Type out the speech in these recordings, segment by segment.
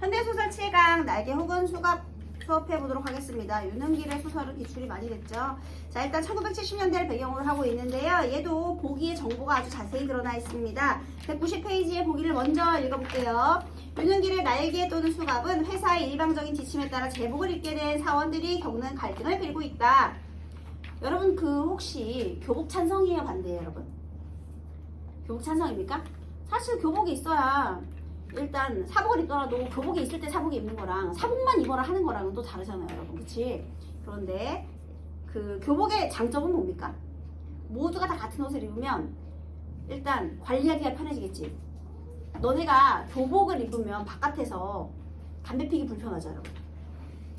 현대소설 7강 날개 혹은 수갑 수업해 보도록 하겠습니다. 윤은길의 소설은 기출이 많이 됐죠. 자, 일단 1970년대를 배경으로 하고 있는데요. 얘도 보기의 정보가 아주 자세히 드러나 있습니다. 190페이지의 보기를 먼저 읽어볼게요. 윤은길의 날개 또는 수갑은 회사의 일방적인 지침에 따라 제복을 입게 된 사원들이 겪는 갈등을 빌고 있다. 여러분 혹시 교복 찬성이에요, 반대예요, 여러분? 교복 찬성입니까? 사실 교복이 있어야 일단 사복을 입더라도 교복이 있을 때 사복이 입는 거랑 사복만 입어라 하는 거랑은 또 다르잖아요, 여러분. 그치? 그런데 그 교복의 장점은 뭡니까? 모두가 다 같은 옷을 입으면 일단 관리하기가 편해지겠지. 너네가 교복을 입으면 바깥에서 담배 피기 불편하죠, 여러분.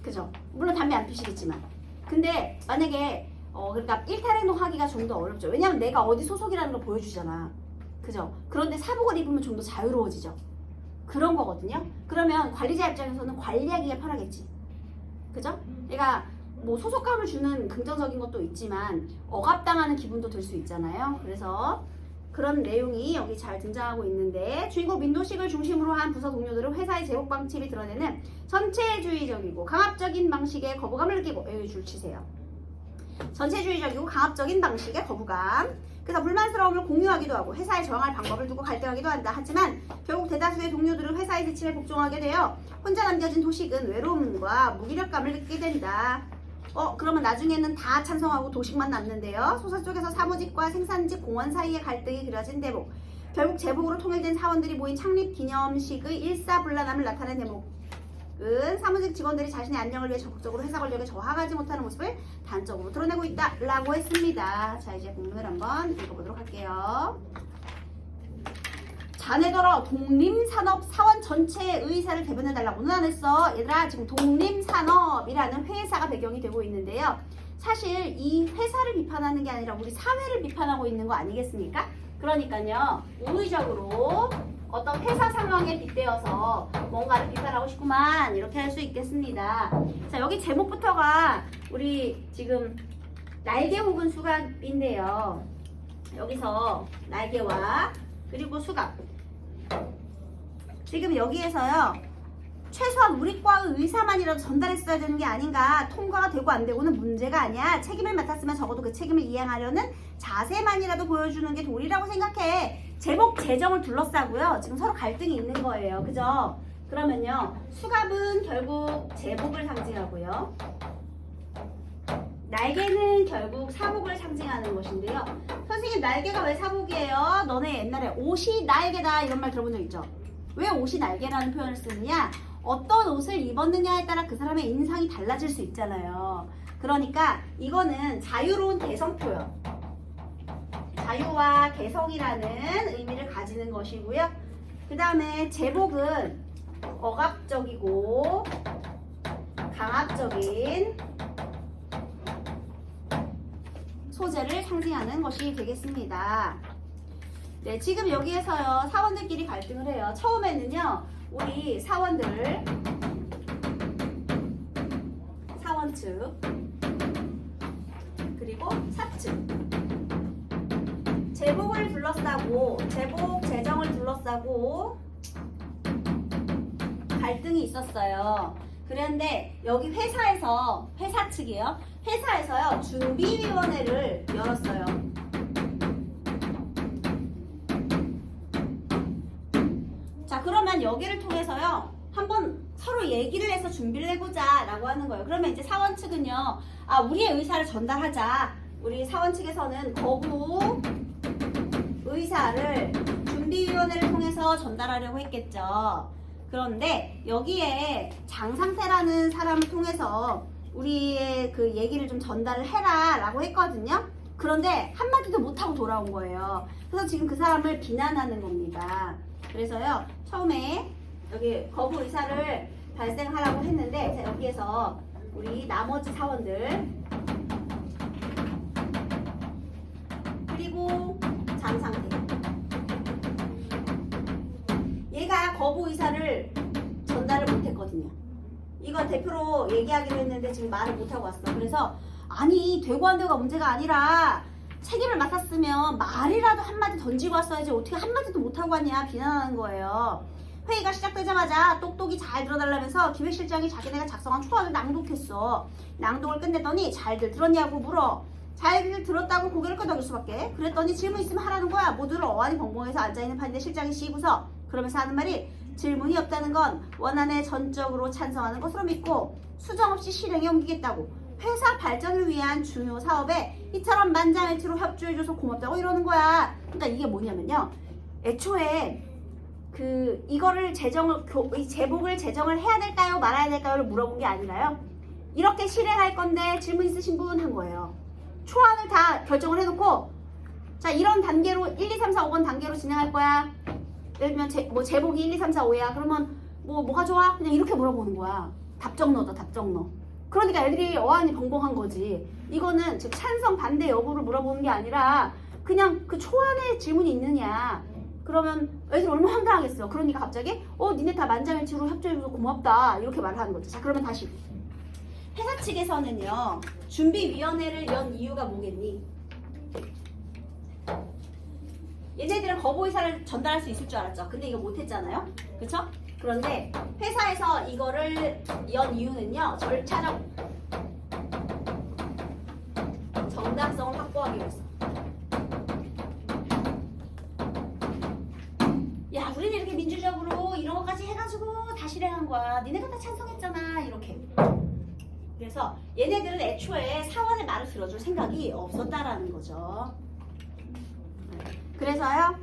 그죠? 물론 담배 안 피시겠지만. 근데 만약에 그러니까 일탈행동 하기가 좀 더 어렵죠. 왜냐면 내가 어디 소속이라는 걸 보여주잖아. 그죠? 그런데 사복을 입으면 좀 더 자유로워지죠. 그런 거거든요. 그러면 관리자 입장에서는 관리하기가 편하겠지. 그죠? 내가 뭐 소속감을 주는 긍정적인 것도 있지만 억압당하는 기분도 들 수 있잖아요. 그래서 그런 내용이 여기 잘 등장하고 있는데, 주인공 민도식을 중심으로 한 부서 동료들은 회사의 제복 방침이 드러내는 전체주의적이고 강압적인 방식의 거부감을 느끼고, 여기 줄 치세요. 전체주의적이고 강압적인 방식의 거부감. 그래서 불만스러움을 공유하기도 하고 회사에 저항할 방법을 두고 갈등하기도 한다. 하지만 결국 대다수의 동료들은 회사의 지침에 복종하게 되어 혼자 남겨진 도식은 외로움과 무기력감을 느끼게 된다. 그러면 나중에는 다 찬성하고 도식만 남는데요. 소설 속에서 사무직과 생산직 공원 사이의 갈등이 그려진 대목. 결국 제복으로 통일된 사원들이 모인 창립기념식의 일사불란함을 나타낸 대목은 사무직 직원들이 자신의 안녕을 위해 적극적으로 회사 권력에 저항하지 못하는 모습을 단적으로 드러내고 있다 라고 했습니다. 자, 이제 본문을 한번 읽어보도록 할게요. 자네더러 독림산업 사원 전체의 의사를 대변해달라고는 안 했어. 얘들아, 지금 독림산업이라는 회사가 배경이 되고 있는데요. 사실 이 회사를 비판하는 게 아니라 우리 사회를 비판하고 있는 거 아니겠습니까? 그러니까요, 우의적으로 어떤 회사 상황에 빗대어서 뭔가를 비판하고 싶구만, 이렇게 할 수 있겠습니다. 자, 여기 제목부터가 우리 지금 날개 혹은 수갑인데요. 여기서 날개와 그리고 수갑, 지금 여기에서요, 최소한 우리 과의 의사만이라도 전달했어야 되는 게 아닌가. 통과가 되고 안 되고는 문제가 아니야. 책임을 맡았으면 적어도 그 책임을 이행하려는 자세만이라도 보여주는 게 도리라고 생각해. 제복 재정을 둘러싸고요, 지금 서로 갈등이 있는 거예요. 그죠? 그러면요, 수갑은 결국 제복을 상징하고요, 날개는 결국 사복을 상징하는 것인데요. 선생님, 날개가 왜 사복이에요? 너네 옛날에 옷이 날개다 이런 말 들어본 적 있죠? 왜 옷이 날개라는 표현을 쓰느냐? 어떤 옷을 입었느냐에 따라 그 사람의 인상이 달라질 수 있잖아요. 그러니까 이거는 자유로운 개성 표현, 자유와 개성이라는 의미를 가지는 것이고요. 그 다음에 제복은 억압적이고 강압적인 소재를 상징하는 것이 되겠습니다. 네, 지금 여기에서요, 사원들끼리 갈등을 해요. 처음에는요, 우리 사원 측 그리고 사측, 제복을 둘러싸고 제복 재정을 둘러싸고 갈등이 있었어요. 그런데 여기 회사 측이에요. 회사에서요, 준비위원회를 열었어요. 자, 그러면 여기를 통해서요, 한번 서로 얘기를 해서 준비를 해보자 라고 하는 거예요. 그러면 이제 사원 측은요, 우리의 의사를 전달하자. 우리 사원 측에서는 거부 의사를 준비위원회를 통해서 전달하려고 했겠죠. 그런데 여기에 장상태라는 사람을 통해서 우리의 그 얘기를 좀 전달을 해라 라고 했거든요. 그런데 한마디도 못하고 돌아온 거예요. 그래서 지금 그 사람을 비난하는 겁니다. 그래서요, 처음에 여기 거부 의사를 발생하라고 했는데, 자, 여기에서 우리 나머지 사원들 그리고 장상태, 얘가 거부 의사를 전달을 못했거든요. 이거 대표로 얘기하기로 했는데 지금 말을 못하고 왔어. 그래서 아니, 되고 안 되고가 문제가 아니라 책임을 맡았으면 말이라도 한마디 던지고 왔어야지, 어떻게 한마디도 못하고 왔냐, 비난하는 거예요. 회의가 시작되자마자 똑똑히 잘 들어달라면서 기획실장이 자기네가 작성한 초안을 낭독했어. 낭독을 끝냈더니 잘들 들었냐고 물어. 잘들 들었다고 고개를 끄덕일 수밖에. 그랬더니 질문 있으면 하라는 거야. 모두를 어안이 벙벙해서 앉아있는 판인데 실장이 시구서 그러면서 하는 말이 질문이 없다는 건 원안에 전적으로 찬성하는 것으로 믿고 수정 없이 실행에 옮기겠다고. 회사 발전을 위한 중요 사업에 이처럼 만장일치로 협조해줘서 고맙다고 이러는 거야. 그러니까 이게 뭐냐면요. 애초에 이거를 이 제복을 제정을 해야 될까요? 말아야 될까요?를 물어본 게 아니라요. 이렇게 실행할 건데 질문 있으신 분 한 거예요. 초안을 다 결정을 해놓고 자 이런 단계로 1, 2, 3, 4, 5번 단계로 진행할 거야. 예를 들면 제복이 1, 2, 3, 4, 5야. 그러면 뭐가 좋아? 그냥 이렇게 물어보는 거야. 답정 넣어줘, 답정 넣어. 그러니까 애들이 어안이 벙벙한 거지. 이거는 즉 찬성 반대 여부를 물어보는 게 아니라 그냥 그 초안에 질문이 있느냐. 그러면 애들 얼마나 황당하겠어. 그러니까 갑자기 니네 다 만장일치로 협조해줘서 고맙다 이렇게 말하는 거지. 자 그러면 다시 회사 측에서는요 준비위원회를 연 이유가 뭐겠니? 얘네들은 거부의사를 전달할 수 있을 줄 알았죠. 근데 이거 못했잖아요. 그쵸? 그런데 회사에서 이거를 연 이유는요 절차적 정당성을 확보하기 위해서. 야 우리는 이렇게 민주적으로 이런 것까지 해가지고 다 실행한 거야. 니네가 다 찬성했잖아 이렇게. 그래서 얘네들은 애초에 사원의 말을 들어줄 생각이 없었다라는 거죠. 그래서요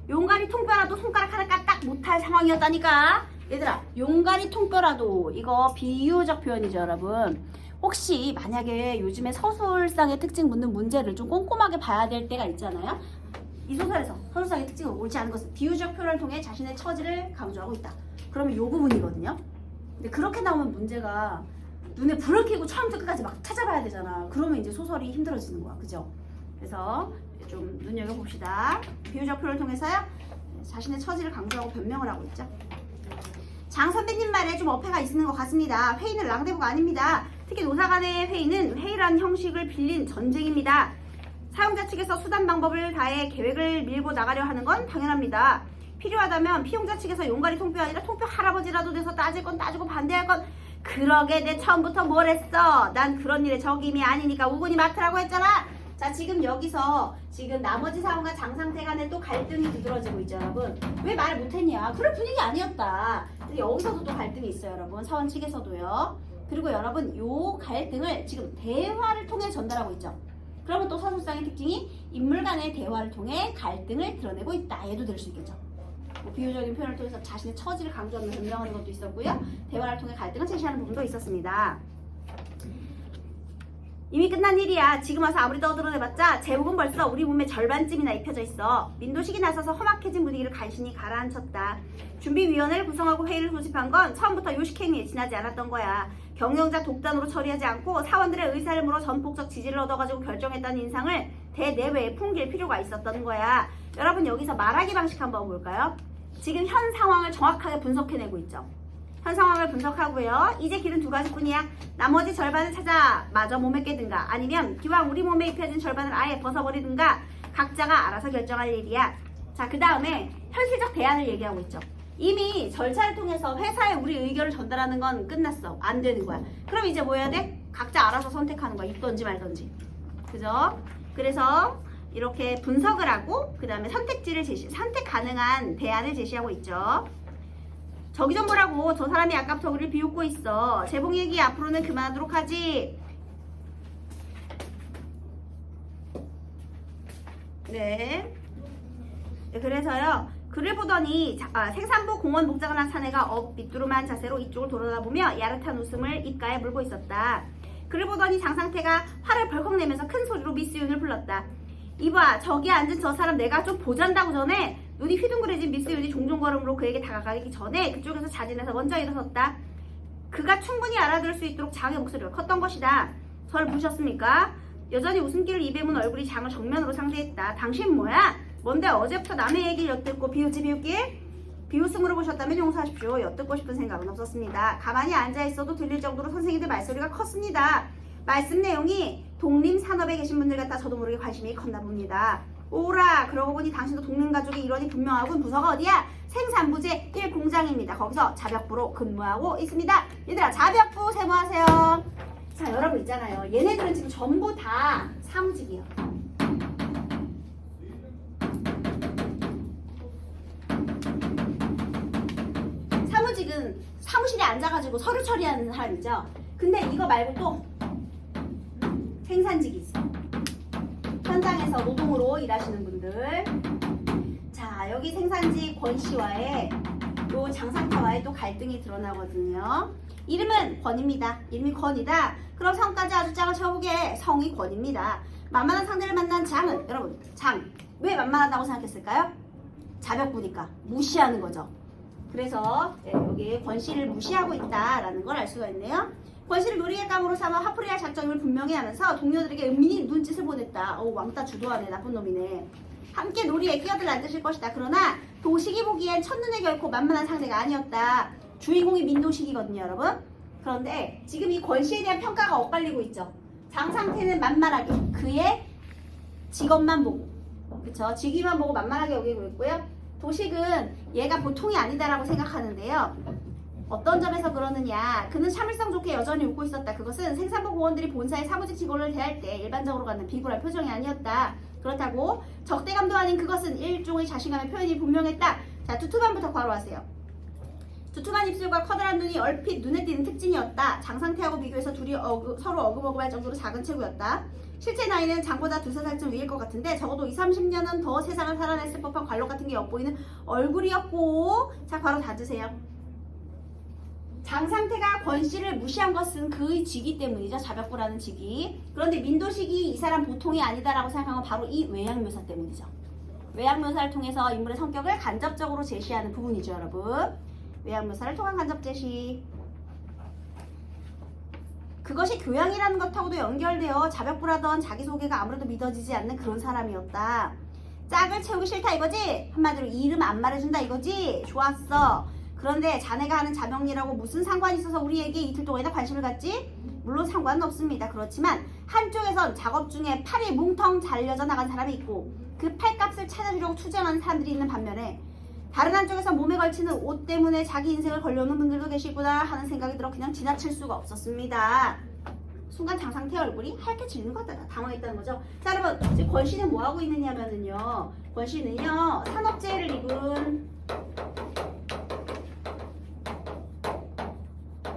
용가리 통뼈라도 손가락 하나 까딱 못할 상황이었다니까. 얘들아 용가리 통뼈라도 이거 비유적 표현이죠 여러분. 혹시 만약에 요즘에 서술상의 특징 묻는 문제를 좀 꼼꼼하게 봐야 될 때가 있잖아요. 이 소설에서 서술상의 특징은 옳지 않은 것은 비유적 표현을 통해 자신의 처지를 강조하고 있다. 그러면 이 부분이거든요. 근데 그렇게 나오면 문제가 눈에 불을 켜고 처음부터 끝까지 막 찾아봐야 되잖아. 그러면 이제 소설이 힘들어지는 거야. 그죠? 그래서 좀 눈여겨봅시다. 비유적 표현을 통해서요. 자신의 처지를 강조하고 변명을 하고 있죠. 장 선배님 말에 좀 어폐가 있는 것 같습니다. 회의는 랑데부가 아닙니다. 특히 노사 간의 회의는 회의라는 형식을 빌린 전쟁입니다. 사용자 측에서 수단 방법을 다해 계획을 밀고 나가려 하는 건 당연합니다. 필요하다면 피용자 측에서 용가리 통뼈 아니라 통뼈 할아버지라도 돼서 따질 건 따지고 반대할 건 그러게 내 처음부터 뭘 했어. 난 그런 일에 적임이 아니니까 우군이 맡으라고 했잖아. 자 지금 여기서 지금 나머지 사원과 장상태 간에 또 갈등이 두드러지고 있죠 여러분. 왜 말을 못했냐. 그럴 분위기 아니었다. 근데 여기서도 또 갈등이 있어요 여러분. 사원 측에서도요. 그리고 여러분 요 갈등을 지금 대화를 통해 전달하고 있죠. 그러면 또 서술상의 특징이 인물 간의 대화를 통해 갈등을 드러내고 있다. 얘도 될 수 있겠죠. 비유적인 표현을 통해서 자신의 처지를 강조하며 변명하는 것도 있었고요. 대화를 통해 갈등을 제시하는 부분도 있었습니다. 이미 끝난 일이야. 지금 와서 아무리 떠들어내봤자 제목은 벌써 우리 몸의 절반쯤이나 입혀져 있어. 민도식이 나서서 험악해진 분위기를 간신히 가라앉혔다. 준비위원회를 구성하고 회의를 소집한 건 처음부터 요식행위에 지나지 않았던 거야. 경영자 독단으로 처리하지 않고 사원들의 의사를 물어 전폭적 지지를 얻어가지고 결정했다는 인상을 대내외에 풍길 필요가 있었던 거야. 여러분 여기서 말하기 방식 한번 볼까요? 지금 현 상황을 정확하게 분석해내고 있죠. 현 상황을 분석하고요. 이제 길은 두 가지뿐이야. 나머지 절반을 찾아 마저 몸에 깨든가 아니면 기왕 우리 몸에 입혀진 절반을 아예 벗어버리든가 각자가 알아서 결정할 일이야. 자, 그 다음에 현실적 대안을 얘기하고 있죠. 이미 절차를 통해서 회사에 우리 의견을 전달하는 건 끝났어. 안 되는 거야. 그럼 이제 뭐 해야 돼? 각자 알아서 선택하는 거야. 입던지 말던지. 그죠? 그래서 이렇게 분석을 하고 그 다음에 선택 가능한 대안을 제시하고 있죠. 저기 좀 보라고. 저 사람이 아까부터 우리를 비웃고 있어. 재봉 얘기 앞으로는 그만하도록 하지. 네. 그래서요. 그를 보더니 생산부 공원 목장을 한 사내가 삐뚤음한 자세로 이쪽을 돌아다보며 야릇한 웃음을 입가에 물고 있었다. 그를 보더니 장상태가 화를 벌컥 내면서 큰 소리로 미스윤을 불렀다. 이봐, 저기 앉은 저 사람 내가 좀 보잔다고 전에. 눈이 휘둥그레진 미스윤이 종종 걸음으로 그에게 다가가기 전에 그쪽에서 자진해서 먼저 일어섰다. 그가 충분히 알아들을 수 있도록 장의 목소리가 컸던 것이다. 저를 부르셨습니까? 여전히 웃음기를 입에 문 얼굴이 장을 정면으로 상대했다. 당신 뭐야? 뭔데 어제부터 남의 얘기를 엿듣고 비웃기? 비웃음으로 보셨다면 용서하십시오. 엿듣고 싶은 생각은 없었습니다. 가만히 앉아있어도 들릴 정도로 선생님들 말소리가 컸습니다. 말씀 내용이 독림산업에 계신 분들 같아 저도 모르게 관심이 컸나 봅니다. 오라. 그러고 보니 당신도 동맹가족의 일원이 분명하군. 부서가 어디야? 생산부제 1공장입니다. 거기서 자벽부로 근무하고 있습니다. 얘들아, 자벽부 세모하세요. 자, 여러분 있잖아요. 얘네들은 지금 전부 다 사무직이에요. 사무직은 사무실에 앉아가지고 서류 처리하는 사람이죠. 근데 이거 말고 또 생산직이 있어요. 현장에서 노동으로 일하시는 분들. 자, 여기 생산직 권씨와의 요 장상태와의 또 갈등이 드러나거든요. 이름은 권입니다. 이름이 권이다. 그럼 성까지 아주 짝을 쳐보게. 성이 권입니다. 만만한 상대를 만난 장은, 여러분, 장. 왜 만만하다고 생각했을까요? 자벽부니까. 무시하는 거죠. 그래서 여기 권씨를 무시하고 있다라는 걸 알 수가 있네요. 권씨를 놀이개감으로 삼아 화풀이 할 작정임을 분명히 하면서 동료들에게 은밀히 눈짓을 보냈다. 왕따 주도하네. 나쁜 놈이네. 함께 놀이에 끼어들 앉으실 것이다. 그러나 도식이 보기엔 첫눈에 결코 만만한 상대가 아니었다. 주인공이 민도식이거든요, 여러분. 그런데 지금 이 권씨에 대한 평가가 엇갈리고 있죠. 장상태는 만만하게 그의 직업만 보고, 그쵸? 직위만 보고 만만하게 여기고 있고요. 도식은 얘가 보통이 아니다라고 생각하는데요. 어떤 점에서 그러느냐? 그는 참을성 좋게 여전히 웃고 있었다. 그것은 생산부 공원들이 본사의 사무직 직원을 대할 때 일반적으로 갖는 비굴한 표정이 아니었다. 그렇다고 적대감도 아닌 그것은 일종의 자신감의 표현이 분명했다. 자, 두툼함부터 괄호하세요. 두툼한 입술과 커다란 눈이 얼핏 눈에 띄는 특징이었다. 장상태하고 비교해서 둘이 서로 어금어금할 정도로 작은 체구였다. 실제 나이는 장보다 2~3살쯤 위일 것 같은데 적어도 20~30년은 더 세상을 살아냈을 법한 관록 같은 게 엿보이는 얼굴이었고. 자, 괄호 닫으세요. 장상태가 권씨를 무시한 것은 그의 직위 때문이죠. 자벽부라는 직위. 그런데 민도식이 이 사람 보통이 아니다라고 생각한 건 바로 이 외양묘사 때문이죠. 외양묘사를 통해서 인물의 성격을 간접적으로 제시하는 부분이죠, 여러분. 외양묘사를 통한 간접 제시. 그것이 교양이라는 것하고도 연결되어 자벽부라던 자기소개가 아무래도 믿어지지 않는 그런 사람이었다. 짝을 채우기 싫다 이거지? 한마디로 이름 안 말해준다 이거지? 좋았어. 그런데 자네가 하는 자명리라고 무슨 상관이 있어서 우리에게 이틀 동안이나 관심을 갖지? 물론 상관은 없습니다. 그렇지만 한쪽에선 작업 중에 팔이 뭉텅 잘려져 나간 사람이 있고 그 팔값을 찾아주려고 투쟁하는 사람들이 있는 반면에 다른 한쪽에서 몸에 걸치는 옷 때문에 자기 인생을 걸려오는 분들도 계시구나 하는 생각이 들어 그냥 지나칠 수가 없었습니다. 순간 장상태 얼굴이 하얗게 질린 것 같다. 당황했다는 거죠. 자, 여러분, 지금 권씨는 뭐 하고 있느냐면은요. 권씨는요, 산업재해를 입은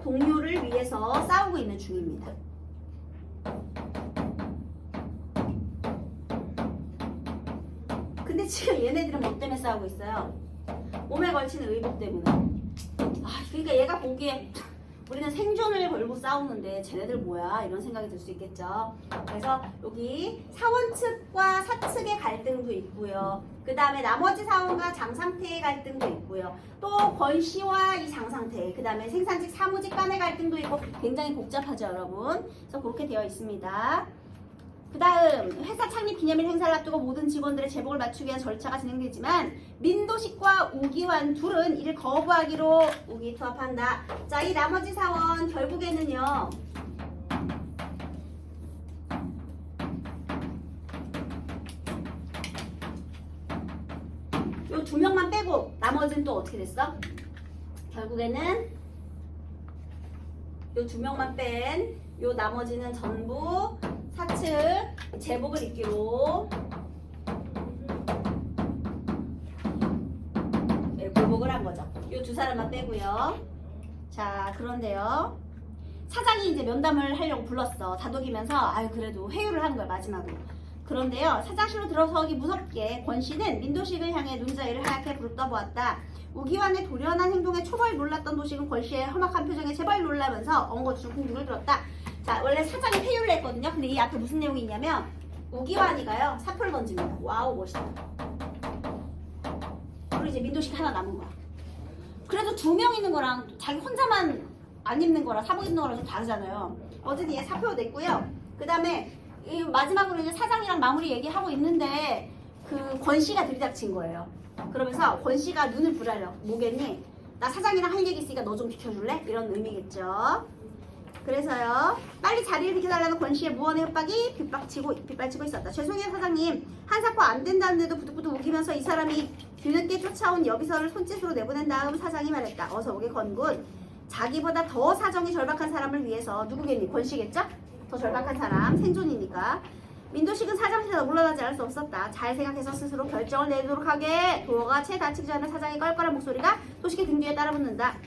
동료를 위해서 싸우고 있는 중입니다. 근데 지금 얘네들은 뭐 때문에 싸우고 있어요? 몸에 걸치는 의복 때문에. 그러니까 얘가 보기에 우리는 생존을 걸고 싸우는데 쟤네들 뭐야? 이런 생각이 들 수 있겠죠. 그래서 여기 사원 측과 사측의 갈등도 있고요. 그 다음에 나머지 사원과 장상태의 갈등도 있고요. 또 권씨와 이 장상태, 그 다음에 생산직 사무직 간의 갈등도 있고 굉장히 복잡하죠, 여러분. 그래서 그렇게 되어 있습니다. 그 다음 회사 창립 기념일 행사를 앞두고 모든 직원들의 제복을 맞추기 위한 절차가 진행되지만 민도식과 우기환 둘은 이를 거부하기로 의기투합한다. 자, 이 나머지 사원 결국에는요, 요 2명만 빼고 나머지는 또 어떻게 됐어? 결국에는 요 2명만 뺀 요 나머지는 전부 사측 제복을 입기로 굴복을 한 거죠. 요 2사람만 빼고요. 자, 그런데요, 사장이 이제 면담을 하려고 불렀어. 다독이면서 아유 그래도 회유를 하는 거야, 마지막으로. 그런데요, 사장실로 들어서기 무섭게 권씨는 민도식을 향해 눈자위를 하얗게 부릅떠보았다. 우기환의 돌연한 행동에 초벌 놀랐던 도식은 권씨의 험악한 표정에 제발 놀라면서 엉거주춤 궁둥을 들었다. 자, 원래 사장이 회유를 했거든요. 근데 이 앞에 무슨 내용이 있냐면 우기환이가요, 사표를 던집니다. 와우, 멋있다. 그리고 이제 민도식 하나 남은 거야. 그래도 2명 있는 거랑 자기 혼자만 안 입는 거랑 사복 입는 거랑 좀 다르잖아요. 어쨌든 얘 사표 냈고요. 그 다음에 마지막으로 이제 사장이랑 마무리 얘기하고 있는데 그 권씨가 들이닥친 거예요. 그러면서 권씨가 눈을 부라려. 뭐겠니? 나 사장이랑 할 얘기 있으니까 너 좀 비켜줄래? 이런 의미겠죠. 그 그래서요. 빨리 자리를 비켜달라는 권씨의 무언의 협박이 빗발치고 있었다. 죄송해요 사장님. 한사코 안 된다는데도 부득부득 우기면서 이 사람이 뒤늦게 쫓아온 여비서를 손짓으로 내보낸 다음 사장이 말했다. 어서 오게 권군. 자기보다 더 사정이 절박한 사람을 위해서 누구겠니? 권씨겠죠? 더 절박한 사람 생존이니까. 민도식은 사장실에서 물러나지 않을 수 없었다. 잘 생각해서 스스로 결정을 내리도록 하게. 도어가 채 닫히기 전에 사장의 껄껄한 목소리가 도식의 등 뒤에 따라붙는다.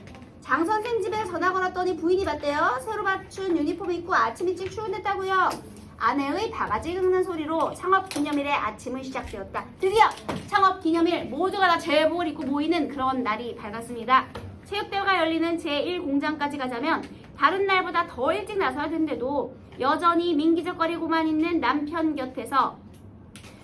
장 선생 집에 전화 걸었더니 부인이 봤대요. 새로 맞춘 유니폼 입고 아침 일찍 출근했다고요. 아내의 바가지 긁는 소리로 창업기념일의 아침은 시작되었다. 드디어 창업기념일 모두가 다 제복을 입고 모이는 그런 날이 밝았습니다. 체육대회가 열리는 제1공장까지 가자면 다른 날보다 더 일찍 나서야 되는데도 여전히 민기적거리고만 있는 남편 곁에서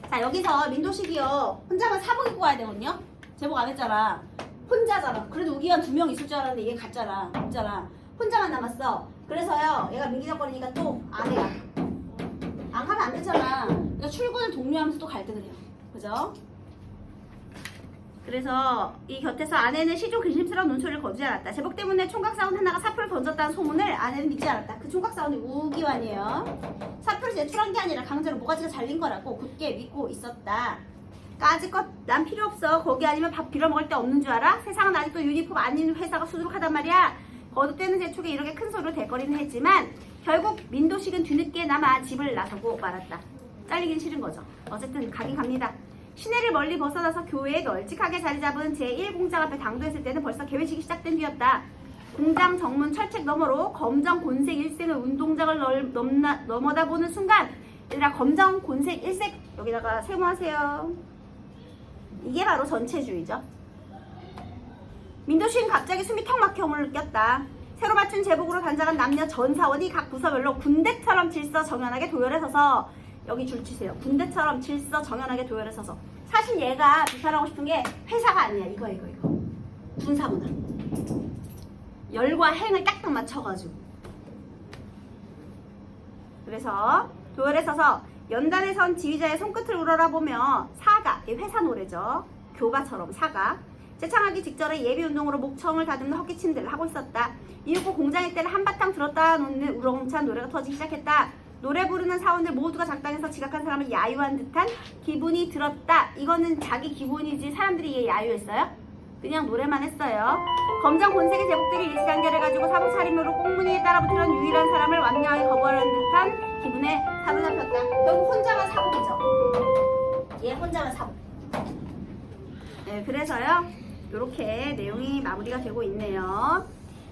자 여기서 민도식이요 혼자만 사복 입고 가야 되거든요. 제복 안 했잖아. 혼자잖아. 그래도 우기한 2명 있을 줄 알았는데 얘 갔잖아. 없잖아. 혼자만 남았어. 그래서요 얘가 민기적거리니까 또 안 해요. 안 가면 안 되잖아. 그러니까 출근을 독려하면서 또 갈 때 그래요. 그죠? 그래서 이 곁에서 아내는 시종 근심스러운 눈초리를 거두지 않았다. 제복 때문에 총각사원 하나가 사표를 던졌다는 소문을 아내는 믿지 않았다. 그 총각사원이 우기환이에요. 사표를 제출한 게 아니라 강제로 모가지가 잘린 거라고 굳게 믿고 있었다. 까짓것 난 필요 없어. 거기 아니면 밥 빌어먹을 데 없는 줄 알아? 세상은 아직도 유니폼 아닌 회사가 수두룩하단 말이야. 거듭되는 재촉에 이렇게 큰 소리로 대거리는 했지만 결국 민도식은 뒤늦게나마 집을 나서고 말았다. 잘리긴 싫은 거죠. 어쨌든 가긴 갑니다. 시내를 멀리 벗어나서 교외에 널찍하게 자리 잡은 제1공장 앞에 당도했을 때는 벌써 개회식이 시작된 뒤였다. 공장 정문 철책 너머로 검정 곤색 일색의 운동장을 넘어다 보는 순간 얘들아 검정 곤색 일색 여기다가 세모하세요. 이게 바로 전체주의죠. 민도식은 갑자기 숨이 턱 막혀 느꼈다. 새로 맞춘 제복으로 단장한 남녀 전 사원이 각 부서별로 군대처럼 질서 정연하게 도열해 서서 여기 줄 치세요. 군대처럼 질서 정연하게 도열해 서서 사실 얘가 비판하고 싶은 게 회사가 아니야. 이거 군사문화. 열과 행을 딱딱 맞춰가지고 그래서 도열해 서서 연단에 선 지휘자의 손끝을 우러러보며 사가, 회사 노래죠. 교가처럼 사가 재창하기 직전에 예비운동으로 목청을 다듬는 헛기침들을 하고 있었다. 이윽고 공장의 때를 한바탕 들었다 놓는 우렁찬 노래가 터지기 시작했다. 노래 부르는 사원들 모두가 작당해서 지각한 사람을 야유한 듯한 기분이 들었다. 이거는 자기 기분이지 사람들이 얘 야유했어요? 그냥 노래만 했어요. 검정 본색의 제복들이 일시단결해가지고 사복 차림으로 꽁무니에 따라붙으려는 유일한 사람을 완강하게 거부하는 듯한 기분에 사로잡혔다. 결국 혼자만 사복이죠. 얘 혼자만 사복. 네, 그래서요. 이렇게 내용이 마무리가 되고 있네요.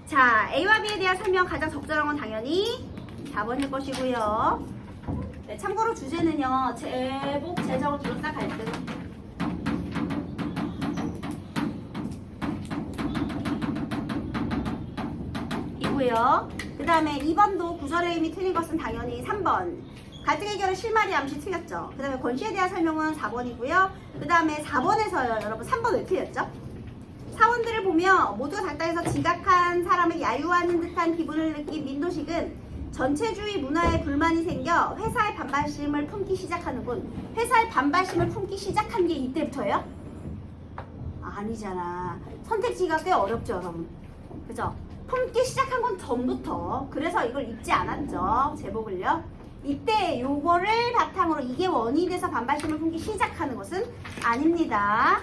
자, A와 B에 대한 설명 가장 적절한 건 당연히 4번일 것이고요. 네, 참고로 주제는요. 제복 제정을 둘러싼 갈등. 이고요. 그 다음에 2번도 구절의 의미 틀린 것은 당연히 3번. 갈등 해결의 실마리 암시 틀렸죠. 그 다음에 권시에 대한 설명은 4번이고요. 그 다음에 4번에서요. 여러분 3번 왜 틀렸죠? 사원들을 보며 모두가 작당해서 지각한 사람을 야유하는 듯한 기분을 느낀 민도식은 전체주의 문화에 불만이 생겨 회사의 반발심을 품기 시작하는군. 회사의 반발심을 품기 시작한 게 이때부터예요? 아니잖아. 선택지가 꽤 어렵죠, 여러분. 그죠? 품기 시작한 건 전부터. 그래서 이걸 입지 않았죠, 제복을요. 이때 요거를 바탕으로 이게 원인이 돼서 반발심을 품기 시작하는 것은 아닙니다.